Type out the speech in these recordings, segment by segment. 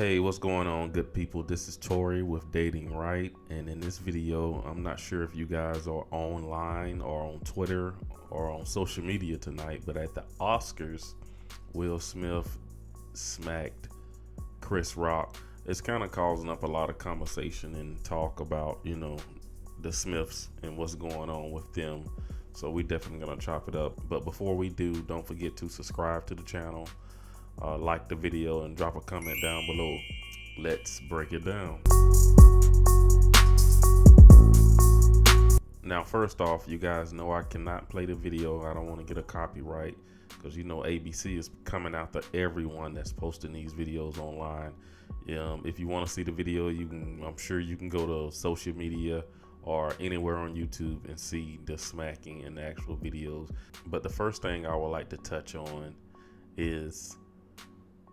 Hey, what's going on, good people? This is Tori with Datingwright, and in this video, I'm not sure if you guys are online or on Twitter or on social media tonight, but at the Oscars, Will Smith smacked Chris Rock. It's kind of causing up a lot of conversation and talk about, the Smiths and what's going on with them. So we definitely gonna chop it up. But before we do, don't forget to subscribe to the channel. Like the video and drop a comment down below. Let's break it down. Now, first off, you guys know I cannot play the video. I don't want to get a copyright because ABC is coming after everyone that's posting these videos online. If you want to see the video, I'm sure you can go to social media or anywhere on YouTube and see the smacking and the actual videos. But the first thing I would like to touch on is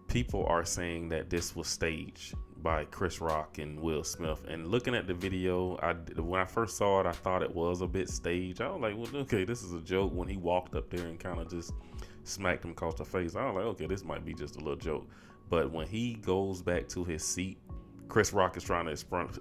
people are saying that this was staged by Chris Rock and Will Smith. And looking at the video, when I first saw it, I thought it was a bit staged. I was like, well, okay, this is a joke. When he walked up there and kind of just smacked him across the face, I was like, okay, this might be just a little joke. But when he goes back to his seat, Chris Rock is trying to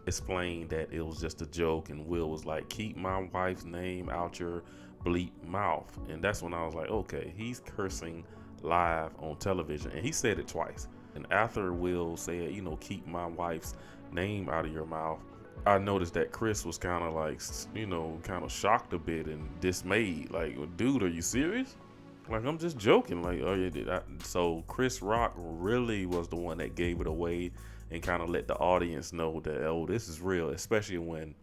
explain that it was just a joke, and Will was like, keep my wife's name out your bleep mouth. And that's when I was like, okay, he's cursing live on television, and he said it twice. And after Will said, keep my wife's name out of your mouth, I noticed that Chris was kind of like, kind of shocked a bit and dismayed. Like, dude, are you serious? Like, I'm just joking. Like, oh yeah, did I? So Chris Rock really was the one that gave it away and kind of let the audience know that, oh, this is real, especially when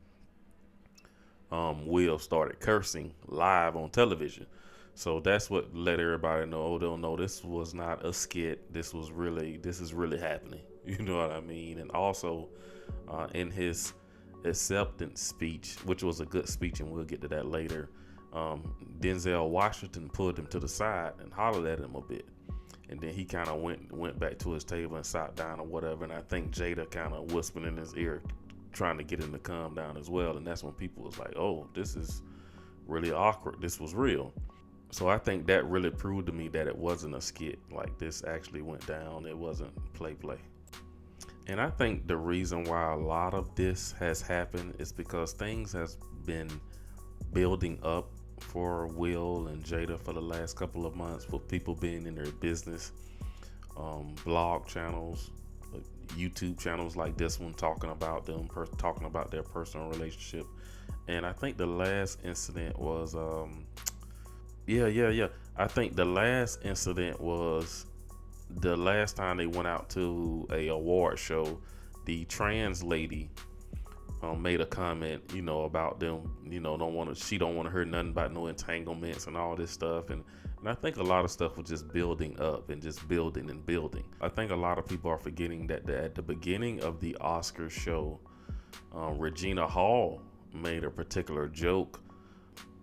Will started cursing live on television. So that's what let everybody know, oh, they'll know this was not a skit. This is really happening. You know what I mean? And also in his acceptance speech, which was a good speech, and we'll get to that later, Denzel Washington pulled him to the side and hollered at him a bit. And then he kind of went back to his table and sat down or whatever. And I think Jada kind of whispered in his ear, trying to get him to calm down as well. And that's when people was like, oh, this is really awkward. This was real. So I think that really proved to me that it wasn't a skit. Like, this actually went down. It wasn't play. And I think the reason why a lot of this has happened is because things has been building up for Will and Jada for the last couple of months, with people being in their business, blog channels, YouTube channels like this one, talking about them, talking about their personal relationship. And I think the last incident was I think the last incident was the last time they went out to a award show. The trans lady made a comment, about them, she don't want to hear nothing about no entanglements and all this stuff. And I think a lot of stuff was just building up and just building and building. I think a lot of people are forgetting that at the beginning of the Oscar show, Regina Hall made a particular joke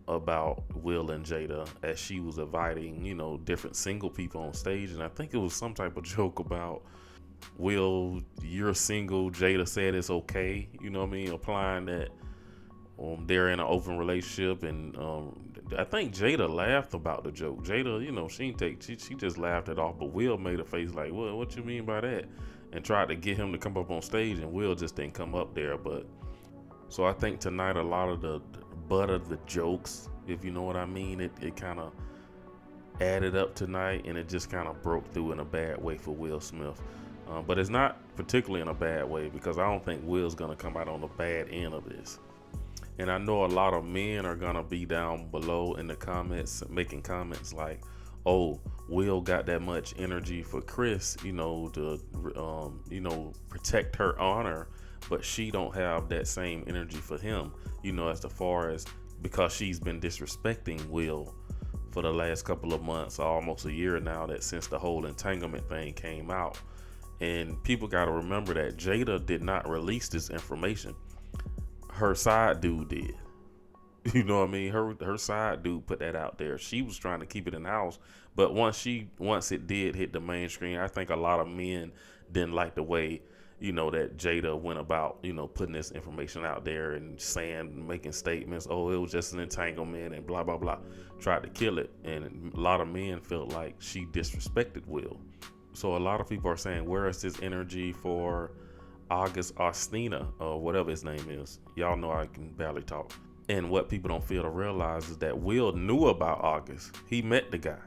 about Will and Jada as she was inviting, different single people on stage. And I think it was some type of joke about, Will, you're single, Jada said it's okay, applying that they're in an open relationship. And I think Jada laughed about the joke. Jada, she just laughed it off, but Will made a face like, well, what you mean by that? And tried to get him to come up on stage, and Will just didn't come up there. But so I think tonight a lot of the butt of the jokes, if you know what I mean, it kind of added up tonight, and it just kind of broke through in a bad way for Will Smith. But it's not particularly in a bad way, because I don't think Will's gonna come out on the bad end of this. And I know a lot of men are gonna be down below in the comments making comments like, oh, Will got that much energy for Chris, to protect her honor, but she don't have that same energy for him, as far as, because she's been disrespecting Will for the last couple of months, almost a year now, that since the whole entanglement thing came out. And people got to remember that Jada did not release this information. Her side dude did. You know what I mean? Her side dude put that out there. She was trying to keep it in house, but once it did hit the mainstream, I think a lot of men didn't like the way, that Jada went about, putting this information out there and making statements, oh, it was just an entanglement and blah, blah, blah, tried to kill it. And a lot of men felt like she disrespected Will. So a lot of people are saying, where is this energy for August Ostina or whatever his name is? Y'all know I can barely talk. And what people don't feel to realize is that Will knew about August. He met the guy.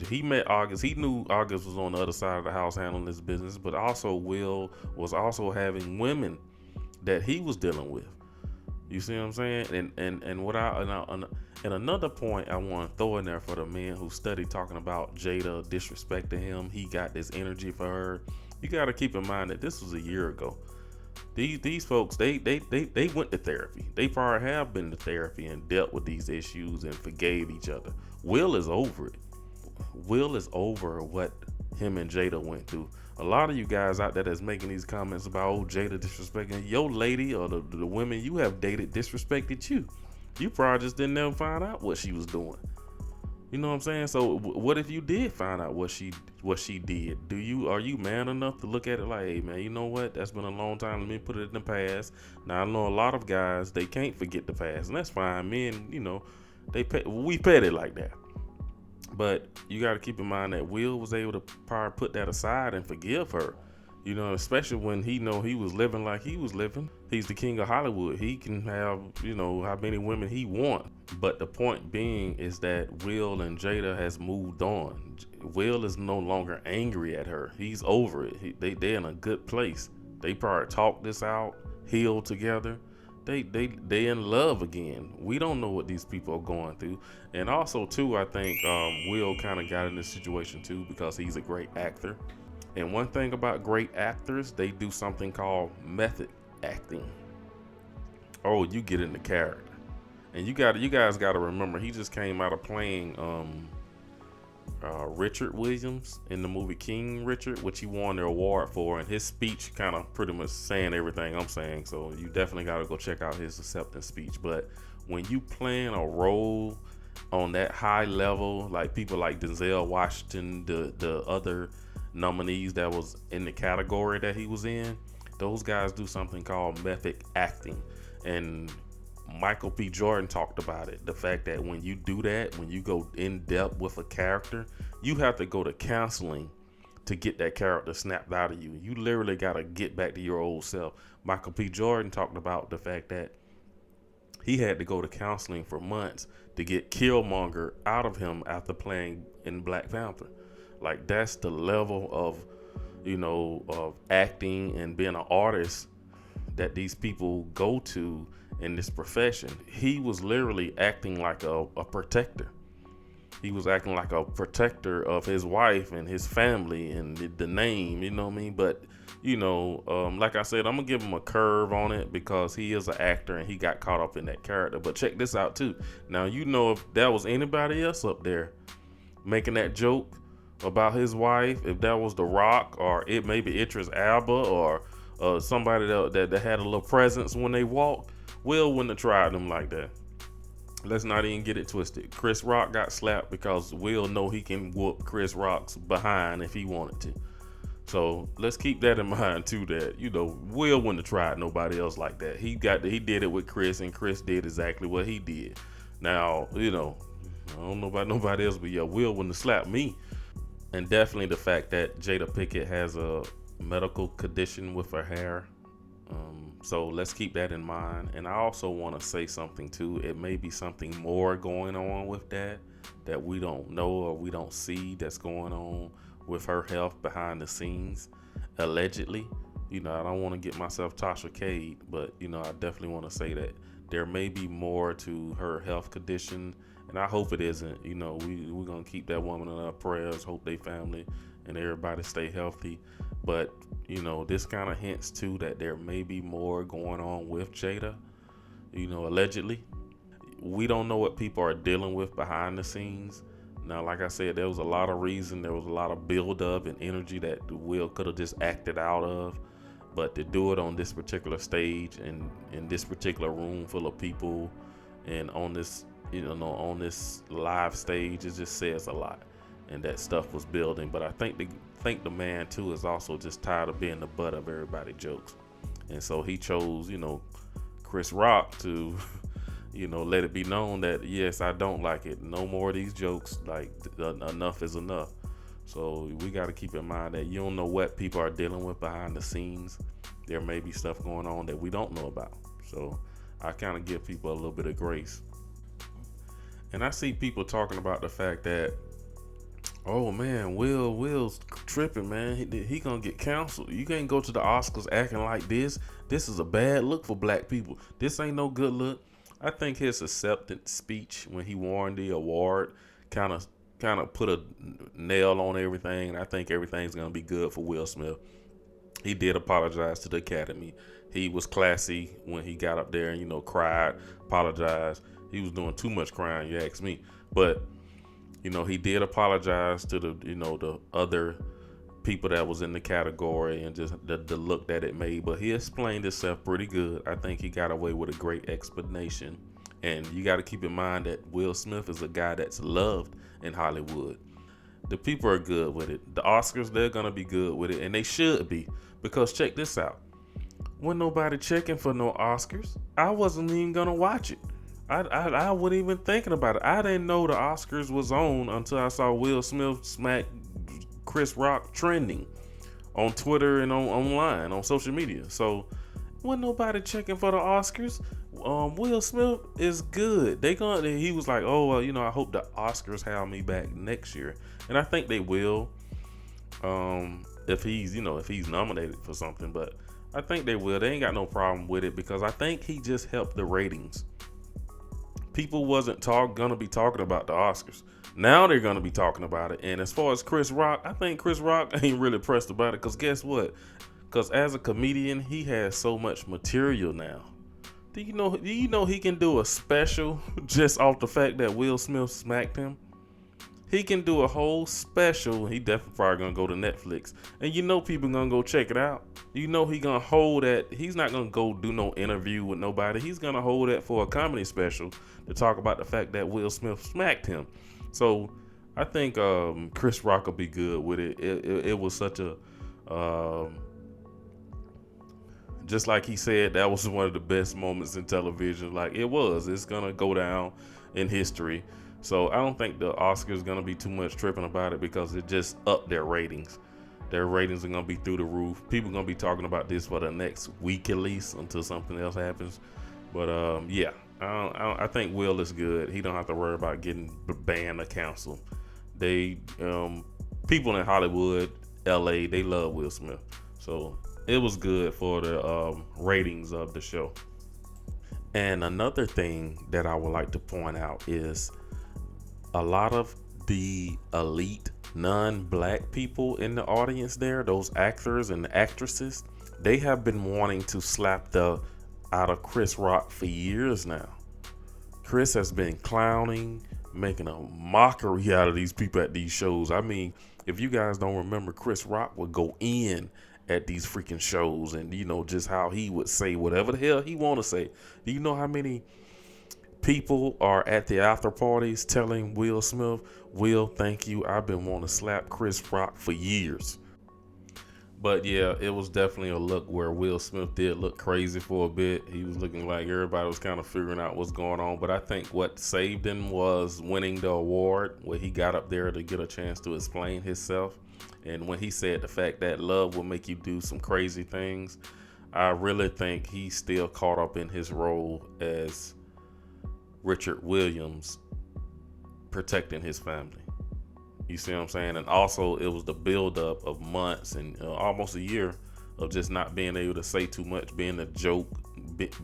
He met August. He knew August was on the other side of the house handling his business, but also Will was also having women that he was dealing with. You see what I'm saying? And another point I want to throw in there for the men who study talking about Jada disrespecting him. He got this energy for her. You got to keep in mind that this was a year ago. These folks, they went to therapy. They probably have been to therapy and dealt with these issues and forgave each other. Will is over it. Will is over what him and Jada went through. A lot of you guys out there that's making these comments about, oh, Jada disrespecting your lady or the women you have dated disrespected you. You probably just didn't ever find out what she was doing. You know what I'm saying? So what if you did find out what she did? Are you man enough to look at it like, hey man, you know what? That's been a long time. Let me put it in the past. Now I know a lot of guys, they can't forget the past, and that's fine. Men, we petty like that. But you got to keep in mind that Will was able to probably put that aside and forgive her. Especially when he was living like he was living. He's the king of Hollywood. He can have, how many women he wants. But the point being is that Will and Jada has moved on. Will is no longer angry at her. He's over it. They're in a good place. They probably talked this out, healed together. They in love again. We don't know what these people are going through. And also too, I think Will kind of got in this situation too because he's a great actor. And one thing about great actors, they do something called method acting. Oh, you get in the character. And you guys got to remember, he just came out of playing Richard Williams in the movie King Richard, which he won the award for, and his speech kind of pretty much saying everything I'm saying. So you definitely got to go check out his acceptance speech. But when you playing a role on that high level, like people like Denzel Washington, the other nominees that was in the category that he was in, those guys do something called method acting. And Michael P. Jordan talked about it. The fact that when you do that, when you go in depth with a character, you have to go to counseling to get that character snapped out of you. You literally got to get back to your old self. Michael P. Jordan talked about the fact that he had to go to counseling for months to get Killmonger out of him after playing in Black Panther. Like, that's the level of, of acting and being an artist that these people go to in this profession. He was literally acting like a protector. He was acting like a protector of his wife and his family and the name, you know what I mean? But, like I said, I'm going to give him a curve on it because he is an actor and he got caught up in that character. But check this out too. Now, if that was anybody else up there making that joke about his wife, if that was The Rock or it maybe Idris Elba or somebody that had a little presence when they walked, Will wouldn't have tried them like that. Let's not even get it twisted. Chris Rock got slapped because Will know he can whoop Chris Rock's behind if he wanted to. So let's keep that in mind too, that Will wouldn't have tried nobody else like that. He did it with Chris, and Chris did exactly what he did. Now, I don't know about nobody else, but yeah, Will wouldn't have slapped me. And definitely the fact that Jada Pinkett has a medical condition with her hair. So let's keep that in mind. And I also want to say something too. It may be something more going on with that we don't know or we don't see that's going on with her health behind the scenes, allegedly. I don't want to get myself Tasha Cade, but I definitely want to say that there may be more to her health condition. And I hope it isn't. We're going to keep that woman in our prayers, hope they family and everybody stay healthy. But, this kind of hints too that there may be more going on with Jada, allegedly. We don't know what people are dealing with behind the scenes. Now, like I said, there was a lot of reason. There was a lot of buildup and energy that Will could have just acted out of. But to do it on this particular stage and in this particular room full of people and on this on this live stage, it just says a lot. And that stuff was building. But I think the man too is also just tired of being the butt of everybody's jokes. And so he chose, Chris Rock to, let it be known that, yes, I don't like it. No more of these jokes. Like, enough is enough. So we got to keep in mind that you don't know what people are dealing with behind the scenes. There may be stuff going on that we don't know about. So I kind of give people a little bit of grace. And I see people talking about the fact that, oh man, Will's tripping, man. He gonna get canceled. You can't go to the Oscars acting like this. This is a bad look for black people. This ain't no good look. I think his acceptance speech when he won the award kind of put a nail on everything. And I think everything's gonna be good for Will Smith. He did apologize to the Academy. He was classy when he got up there and, cried, apologized. He was doing too much crying, you ask me. But, he did apologize to the other people that was in the category and just the look that it made. But he explained himself pretty good. I think he got away with a great explanation. And you got to keep in mind that Will Smith is a guy that's loved in Hollywood. The people are good with it. The Oscars, they're going to be good with it. And they should be. Because check this out. Wasn't nobody checking for no Oscars. I wasn't even going to watch it. I wasn't even thinking about it. I didn't know the Oscars was on until I saw Will Smith smack Chris Rock trending on Twitter and online, on social media. So wasn't nobody checking for the Oscars. Will Smith is good. He was like, oh, well, I hope the Oscars have me back next year. And I think they will. If he's nominated for something, but I think they will. They ain't got no problem with it because I think he just helped the ratings. People wasn't gonna be talking about the Oscars. Now they're gonna be talking about it. And as far as Chris Rock, I think Chris Rock ain't really pressed about it because guess what? Because as a comedian, he has so much material now. Do you know he can do a special just off the fact that Will Smith smacked him? He can do a whole special. He definitely probably gonna go to Netflix. And people gonna go check it out. He gonna hold that. He's not gonna go do no interview with nobody. He's gonna hold that for a comedy special to talk about the fact that Will Smith smacked him. So I think Chris Rock will be good with it. It was such a just like he said, that was one of the best moments in television. Like it was. It's gonna go down in history. So I don't think the Oscars gonna be too much tripping about it because it just upped their ratings. Their ratings are gonna be through the roof. People gonna be talking about this for the next week at least until something else happens. But yeah, I think Will is good. He don't have to worry about getting banned or canceled. People in Hollywood, LA, they love Will Smith. So it was good for the ratings of the show. And another thing that I would like to point out is a lot of the elite non-black people in the audience there, those actors and actresses, they have been wanting to slap the out of Chris Rock for years now. Chris has been clowning, making a mockery out of these people at these shows. I mean, if you guys don't remember, Chris Rock would go in at these freaking shows and just how he would say whatever the hell he want to say. Do you know how many people are at the after parties telling Will Smith, Will, thank you, I've been wanting to slap Chris Rock for years? But yeah, it was definitely a look where Will Smith did look crazy for a bit. He was looking like everybody was kind of figuring out what's going on. But I think what saved him was winning the award, where he got up there to get a chance to explain himself. And when he said the fact that love will make you do some crazy things, I really think he's still caught up in his role as Richard Williams protecting his family. You see what I'm saying? And also it was the buildup of months and almost a year of just not being able to say too much, being a joke,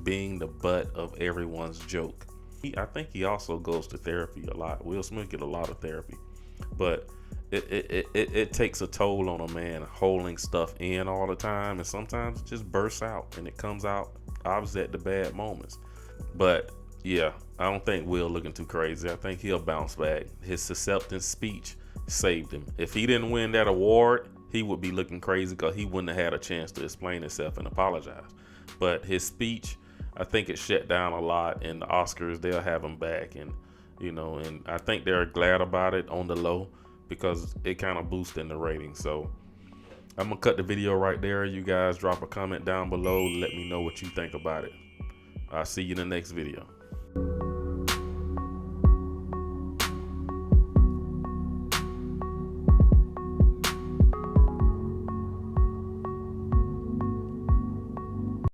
being the butt of everyone's joke. I think he also goes to therapy a lot. Will Smith get a lot of therapy, but it takes a toll on a man holding stuff in all the time, and sometimes it just bursts out and it comes out obviously at the bad moments. But yeah, I don't think Will looking too crazy. I think he'll bounce back. His acceptance speech saved him. If he didn't win that award, he would be looking crazy because he wouldn't have had a chance to explain himself and apologize. But his speech, I think it shut down a lot, and the Oscars, they'll have him back. And and I think they're glad about it on the low because it kind of boosted the ratings. So I'm gonna cut the video right there. You guys drop a comment down below. Let me know what you think about it. I'll see you in the next video.